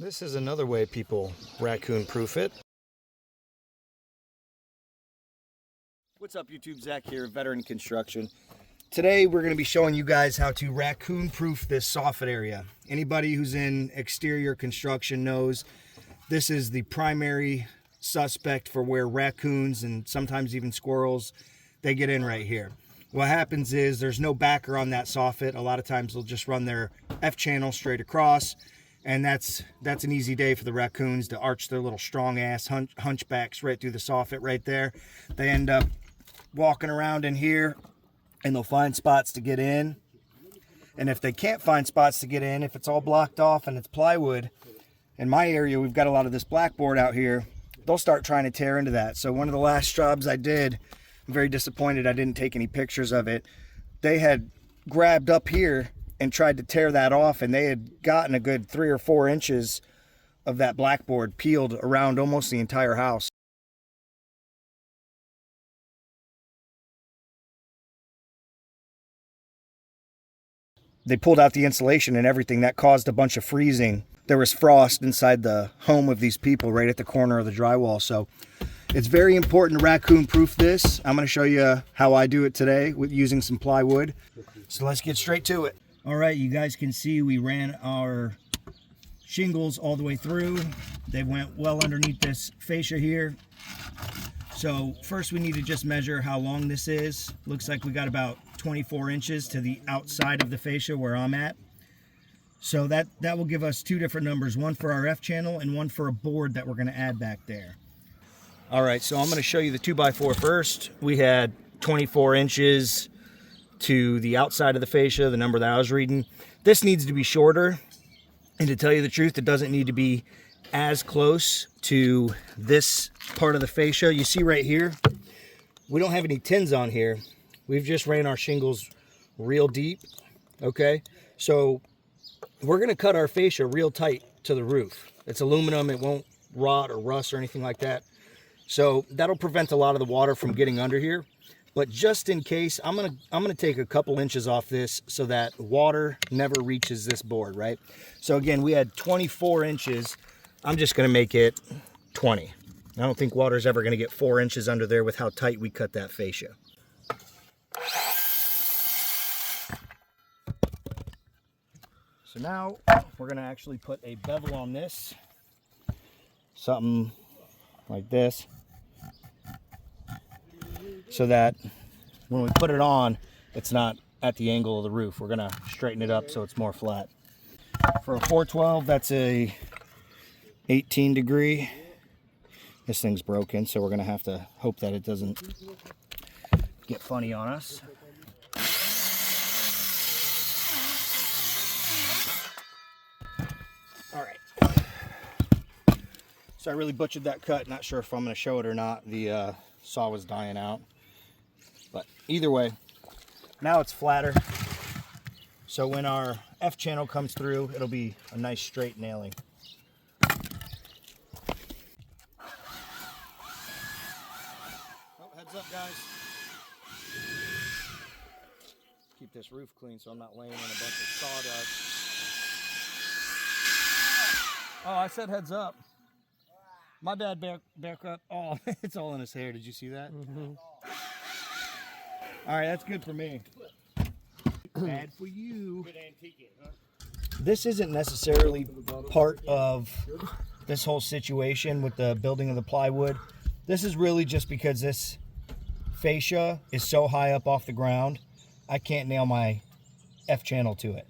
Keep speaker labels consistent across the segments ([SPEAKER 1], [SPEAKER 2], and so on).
[SPEAKER 1] This is another way people raccoon-proof it. What's up YouTube, Zach here, Veteran Construction. Today we're going to be showing you guys how to raccoon-proof this soffit area. Anybody who's in exterior construction knows this is the primary suspect for where raccoons and sometimes even squirrels, they get in right here. What happens is there's no backer on that soffit. A lot of times they'll just run their F-channel straight across. And that's an easy day for the raccoons to arch their little strong ass hunchbacks right through the soffit right there. They end up walking around in here and they'll find spots to get in. And if they can't find spots to get in, if it's all blocked off and it's plywood, in my area we've got a lot of this blackboard out here, they'll start trying to tear into that. So one of the last jobs I did, I'm very disappointed I didn't take any pictures of it. They had grabbed up here and tried to tear that off, and they had gotten a good 3 or 4 inches of that blackboard peeled around almost the entire house. They pulled out the insulation and everything. That caused a bunch of freezing. There was frost inside the home of these people right at the corner of the drywall. So it's very important to raccoon-proof this. I'm going to show you how I do it today with using some plywood. So let's get straight to it. All right, you guys can see we ran our shingles all the way through. They went well underneath this fascia here. So first we need to just measure how long this is. Looks like we got about 24 inches to the outside of the fascia where I'm at. So that will give us 2 different numbers, one for our F-channel and one for a board that we're gonna add back there. All right, so I'm gonna show you the 2x4 first. We had 24 inches to the outside of the fascia, the number that I was reading. This needs to be shorter, and to tell you the truth, it doesn't need to be as close to this part of the fascia. You see right here, we don't have any tins on here. We've just ran our shingles real deep, okay? So we're gonna cut our fascia real tight to the roof. It's aluminum, it won't rot or rust or anything like that. So that'll prevent a lot of the water from getting under here. But just in case, I'm gonna take a couple inches off this so that water never reaches this board, right? So again, we had 24 inches. I'm just gonna make it 20. I don't think water's ever gonna get 4 inches under there with how tight we cut that fascia. So now we're gonna actually put a bevel on this, something like this, so that when we put it on, it's not at the angle of the roof. We're gonna straighten it up so it's more flat. For a 412, that's a 18 degree. This thing's broken, so we're gonna have to hope that it doesn't get funny on us. All right. So I really butchered that cut. Not sure if I'm gonna show it or not. The saw was dying out. But either way, now it's flatter. So when our F-channel comes through, it'll be a nice straight nailing. Oh, heads up, guys. Keep this roof clean so I'm not laying in a bunch of sawdust. Oh, I said heads up. My bad, bear up. Oh, it's all in his hair. Did you see that? Mm-hmm. All right, that's good for me. Bad for you. This isn't necessarily part of this whole situation with the building of the plywood. This is really just because this fascia is so high up off the ground, I can't nail my F-channel to it.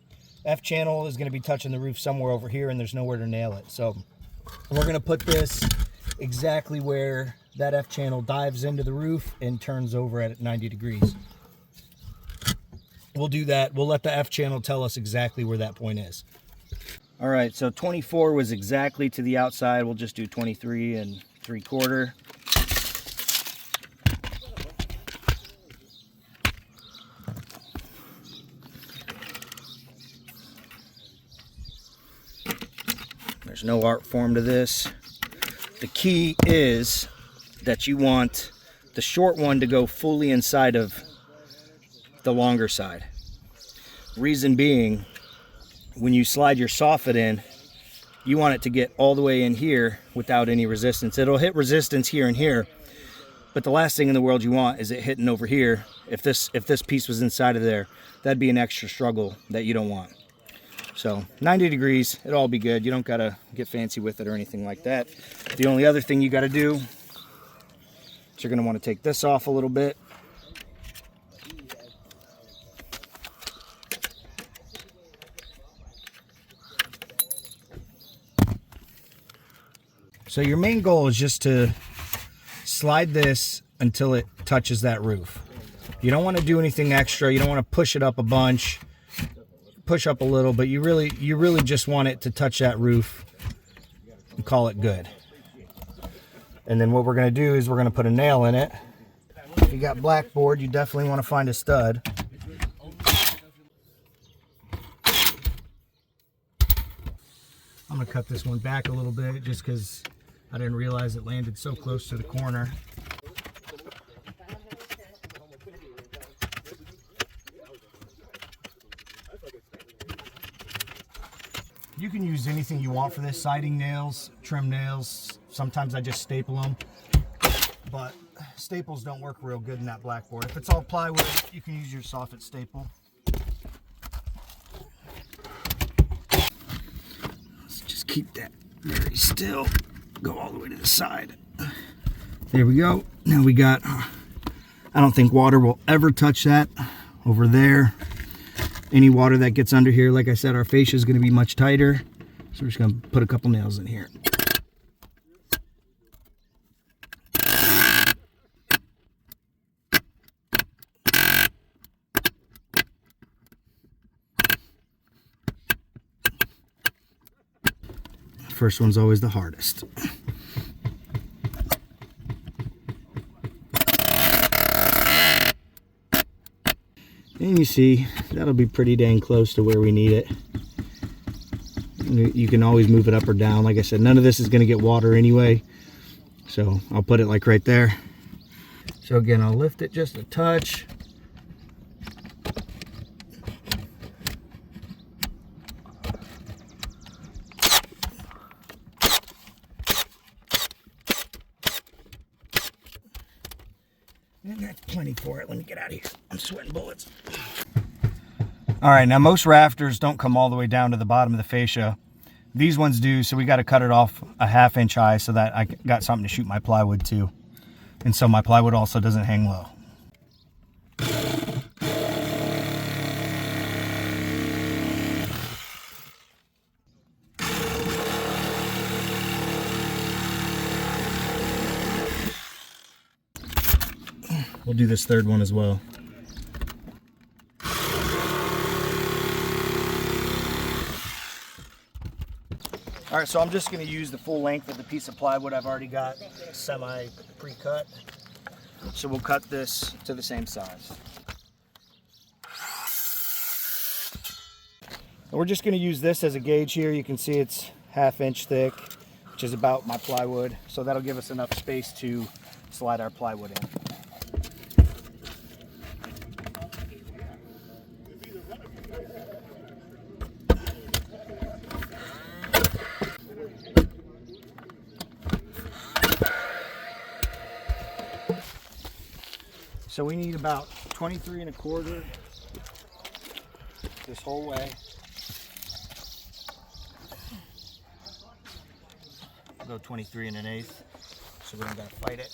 [SPEAKER 1] F-channel is going to be touching the roof somewhere over here, and there's nowhere to nail it. So we're going to put this exactly where that F-channel dives into the roof and turns over at 90 degrees. We'll do that. We'll let the F-channel tell us exactly where that point is. All right, so 24 was exactly to the outside. We'll just do 23 3/4. There's no art form to this. The key is that you want the short one to go fully inside of the longer side. Reason being, when you slide your soffit in, you want it to get all the way in here without any resistance. It'll hit resistance here and here, but the last thing in the world you want is it hitting over here. If this piece was inside of there, that'd be an extra struggle that you don't want. So 90 degrees, it'll all be good. You don't gotta get fancy with it or anything like that. The only other thing you gotta do is you're gonna want to take this off a little bit. So your main goal is just to slide this until it touches that roof. You don't want to do anything extra. You don't want to push it up a bunch, push up a little, but you really just want it to touch that roof and call it good. And then what we're going to do is we're going to put a nail in it. If you got blackboard, you definitely want to find a stud. I'm going to cut this one back a little bit just because I didn't realize it landed so close to the corner. You can use anything you want for this, siding nails, trim nails. Sometimes I just staple them, but staples don't work real good in that blackboard. If it's all plywood, you can use your Soffit staple. Let's just keep that very still. Go all the way to the side. There we go. Now we got, I don't think water will ever touch that over there. Any water that gets under here, like I said, our fascia is going to be much tighter. So we're just going to put a couple nails in here. First one's always the hardest. And you see, that'll be pretty dang close to where we need it. You can always move it up or down. Like I said, none of this is going to get water anyway. So I'll put it like right there. So again, I'll lift it just a touch. And that's plenty for it. Let me get out of here. I'm sweating bullets. All right, now most rafters don't come all the way down to the bottom of the fascia. These ones do, so we got to cut it off a 1/2 inch high so that I got something to shoot my plywood to. And so my plywood also doesn't hang low. We'll do this third one as well. All right, so I'm just going to use the full length of the piece of plywood I've already got semi pre-cut. So we'll cut this to the same size. And we're just going to use this as a gauge here. You can see it's 1/2 inch thick, which is about my plywood. So that'll give us enough space to slide our plywood in. So we need about 23 1/4 this whole way. I'll go 23 1/8, so we don't gotta fight it.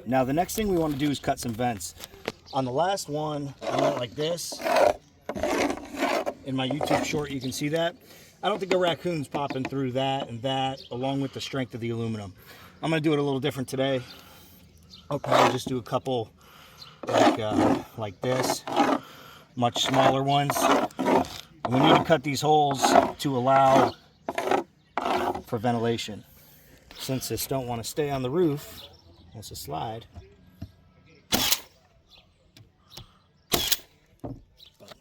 [SPEAKER 1] Now the next thing we want to do is cut some vents. On the last one, I went like this. In my YouTube short, you can see that. I don't think a raccoon's popping through that and that, along with the strength of the aluminum. I'm going to do it a little different today. I'll probably just do a couple like this, much smaller ones. And we need to cut these holes to allow for ventilation. Since this don't want to stay on the roof, it's a slide. But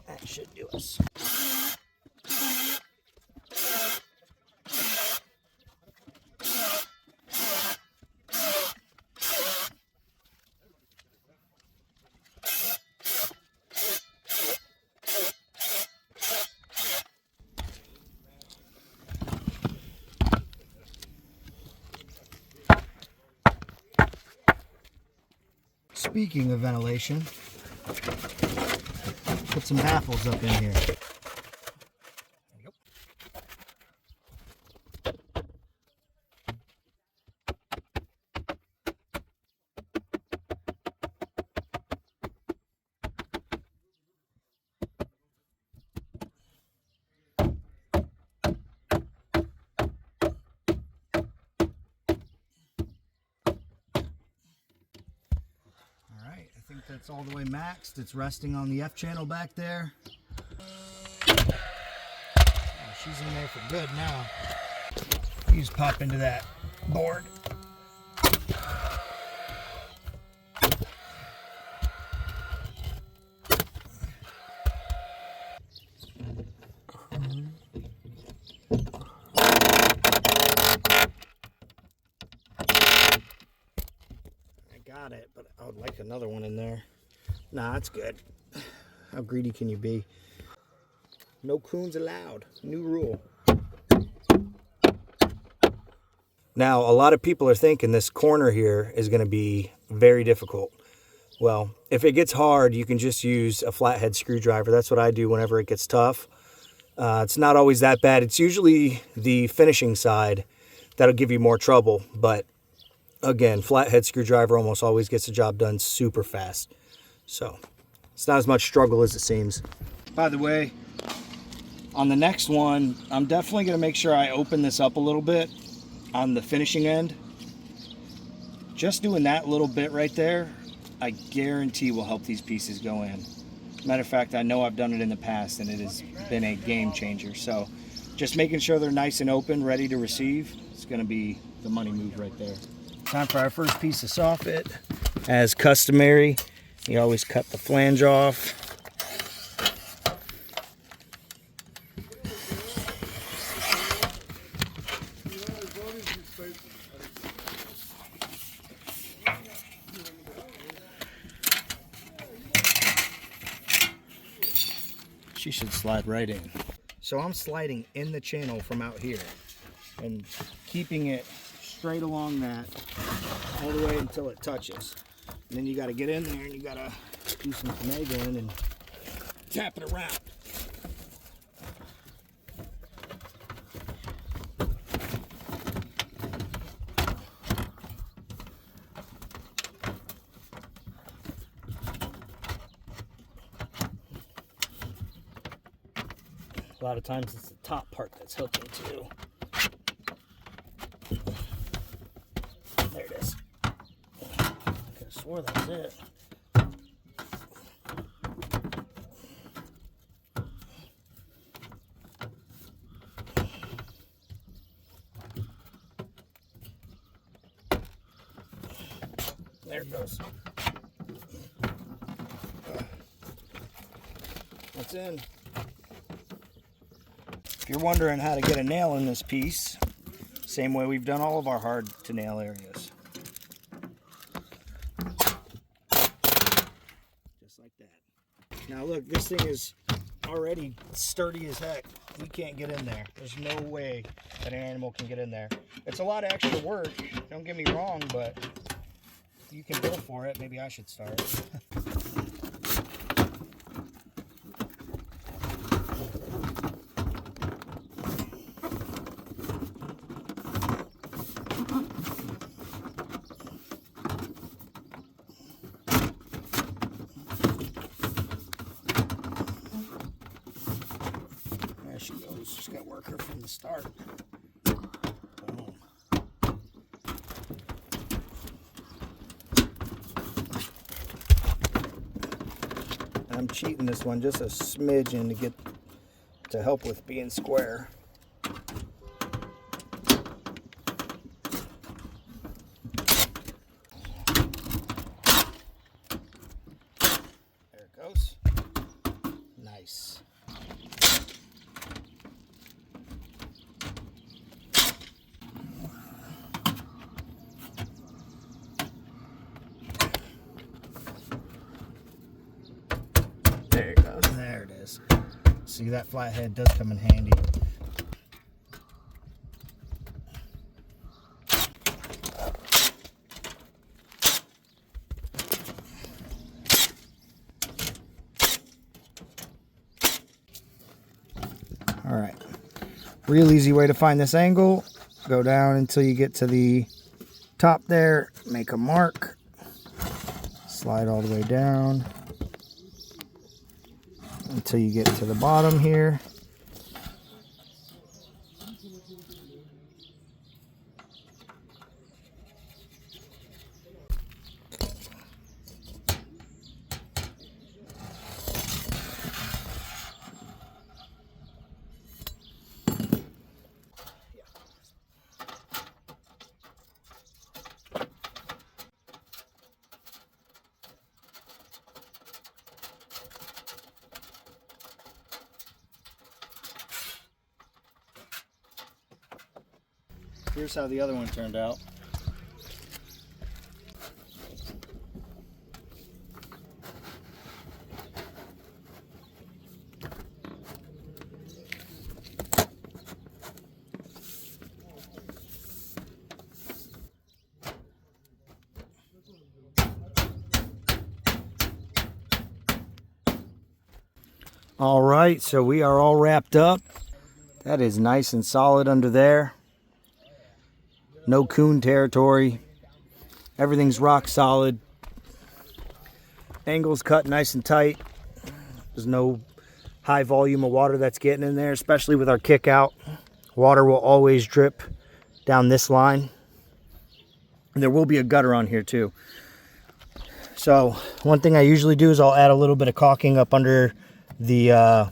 [SPEAKER 1] that should do us. Speaking of ventilation, put some baffles up in here. I think that's all the way maxed. It's resting on the F channel back there. Oh, she's in there for good now. You just pop into that board. Got it, but I would like another one in there. Nah, that's good. How greedy can you be? No coons allowed. New rule. Now, a lot of people are thinking this corner here is going to be very difficult. Well, if it gets hard, you can just use a flathead screwdriver. That's what I do whenever it gets tough. It's not always that bad. It's usually the finishing side that'll give you more trouble, but again, flathead screwdriver almost always gets the job done super fast. So it's not as much struggle as it seems. By the way, on the next one, I'm definitely going to make sure I open this up a little bit on the finishing end. Just doing that little bit right there, I guarantee will help these pieces go in. Matter of fact, I know I've done it in the past and it has been a game changer. So just making sure they're nice and open, ready to receive, it's going to be the money move right there. Time for our first piece of soffit. As customary, you always cut the flange off. She should slide right in. So I'm sliding in the channel from out here and keeping it straight along that all the way until it touches. And then you got to get in there and you got to do some finagling and tap it around. A lot of times it's the top part that's hooking too. There it is. I could have swore that was it. There it goes. That's in. If you're wondering how to get a nail in this piece, same way we've done all of our hard to nail areas. Just like that. Now look, this thing is already sturdy as heck. We can't get in there. There's no way that an animal can get in there. It's a lot of extra work, don't get me wrong, but you can bill for it. Maybe I should start. There she goes. Just got to work her from the start. Boom. I'm cheating this one just a smidgen to help with being square. See, that flathead does come in handy. All right, real easy way to find this angle. Go down until you get to the top there, make a mark, slide all the way down until you get to the bottom here. Here's how the other one turned out. All right, so we are all wrapped up. That is nice and solid under there. No coon territory. Everything's rock solid. Angles cut nice and tight. There's no high volume of water that's getting in there, especially with our kick out. Water will always drip down this line. And there will be a gutter on here too. So one thing I usually do is I'll add a little bit of caulking up under the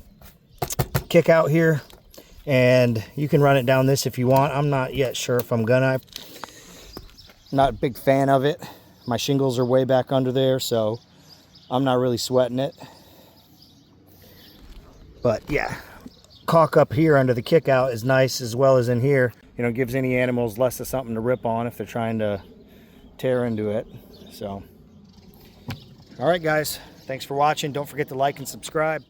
[SPEAKER 1] kick out here. And you can run it down this if you want. I'm not yet sure if I'm gonna. Not a big fan of it. My shingles are way back under there, so I'm not really sweating it. But yeah, caulk up here under the kick out is nice, as well as in here. You know, gives any animals less of something to rip on if they're trying to tear into it. So, all right guys, thanks for watching. Don't forget to like and subscribe.